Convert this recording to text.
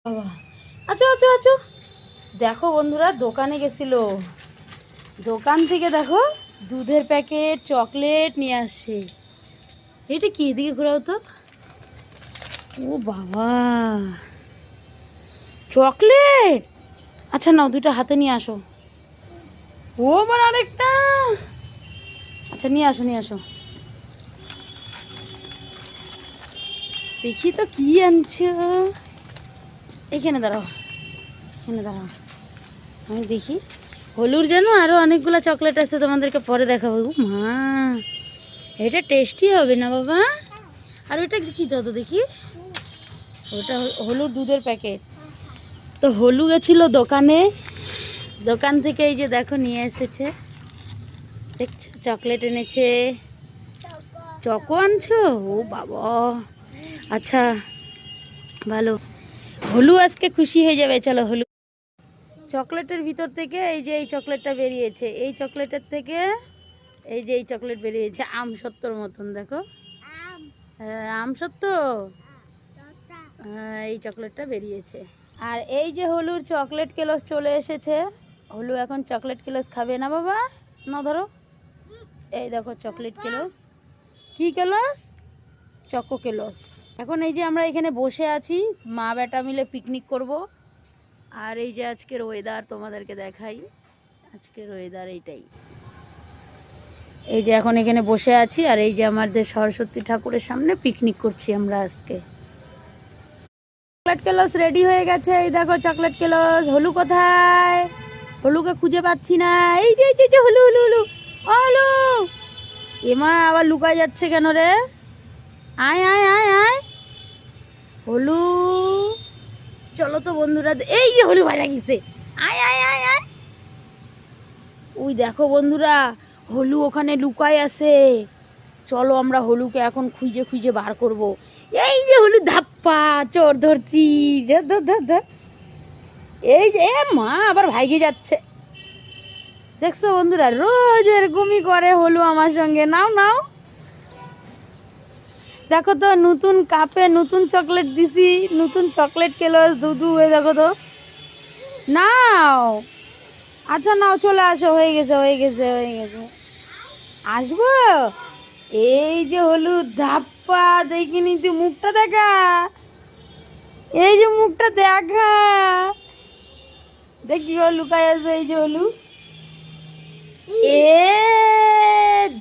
বাবা, আচ্ছা আচ্ছা আচ্ছা, দেখো বন্ধুরা দোকানে গেছিল, দোকান থেকে দেখো দুধের প্যাকেট চকলেট নিয়ে আসছে। এটা কি, এদিকে ঘোরাও তো। ও বাবা, চকলেট! আচ্ছা নাও, দুটো হাতে নিয়ে আসো। ও আমার আরেকটা। আচ্ছা নিয়ে আসো নিয়ে আসো, দেখি তো কি আনছো। এখানে দাঁড়াও, এখানে দাঁড়াও, আমি দেখি। হলুর যেন আরো অনেকগুলো চকলেট আছে, তোমাদেরকে পরে দেখাবো। ও মা, এটা টেস্টি হবে না বাবা? আর ওটা কি দাদু দেখি, ওটা হলুর দুধের প্যাকেট। তো হলু গেছিল দোকানে, দোকান থেকে এই যে দেখো নিয়ে এসেছে, দেখছো চকলেট এনেছে। চকো আনছো? ও বাবা, আচ্ছা ভালো, হলু আজকে খুশি হয়ে যাবে। চলো হলু, চকলেটের ভিতর থেকে এই যে এই চকলেটটা বেরিয়েছে, এই চকলেটের থেকে এই যে এই চকলেট বেরিয়েছে, আম সত্তর মতন দেখো। হ্যাঁ আম সত্য, হ্যাঁ এই চকলেটটা বেরিয়েছে। আর এই যে হলুর চকলেট কেলস চলে এসেছে। হলু এখন চকলেট কেলস খাবে না বাবা, না ধরো, এই দেখো চকলেট কেলস। কি কেলস? Choco kills. এখন এই যে আমরা এখানে বসে আছি, মা বেটা মিলে পিকনিক করব। আর এই যে আজকের ওয়েদার তোমাদেরকে দেখাই, আজকের ওয়েদার এইটাই। এই যে এখন এখানে বসে আছি, আর এই যে আমাদের সরস্বতী ঠাকুরের সামনে পিকনিক করছি আমরা আজকে। চকলেট কেলস রেডি হয়ে গেছে, এই দেখো চকলেট কেলস। হলু কোথায়? হলুকে খুঁজে পাচ্ছি না। এই যে এই যে হলু হলু হলু, হলু! এমা আবার লুকায় যাচ্ছে কেন রে? আয় আয় আয় আয় হলু, চলো তো বন্ধুরা, এই যে হলু ভাজা গেছে। আয় আয় আয় আয়, ওই দেখো বন্ধুরা, হলু ওখানে লুকায় আছে। চলো আমরা হলুকে এখন খুঁজে খুঁজে বার করব। এই যে হলু, ধাপ্পা, চোর ধরছি, ধর ধর ধর ধর। এই যে মা আবার ভাইগে যাচ্ছে, দেখছো বন্ধুরা, রোজ এরকমই করে হলু আমার সঙ্গে। নাও নাও, দেখো তো নতুন কাপে নতুন চকলেট দিছি, নতুন চকলেট কেলস দুধু, হয়ে দেখো তো। নাও, আচ্ছা নাও, চলে আসো, হয়ে গেছে হয়ে গেছে হয়ে গেছে। আসবো? এই যে হলুদ ধাপ্পা, দেখিনি তুই, মুখটা দেখা, এই যে মুখটা দেখা, দেখি ও লুকায় আছে, এই যে হলু। এ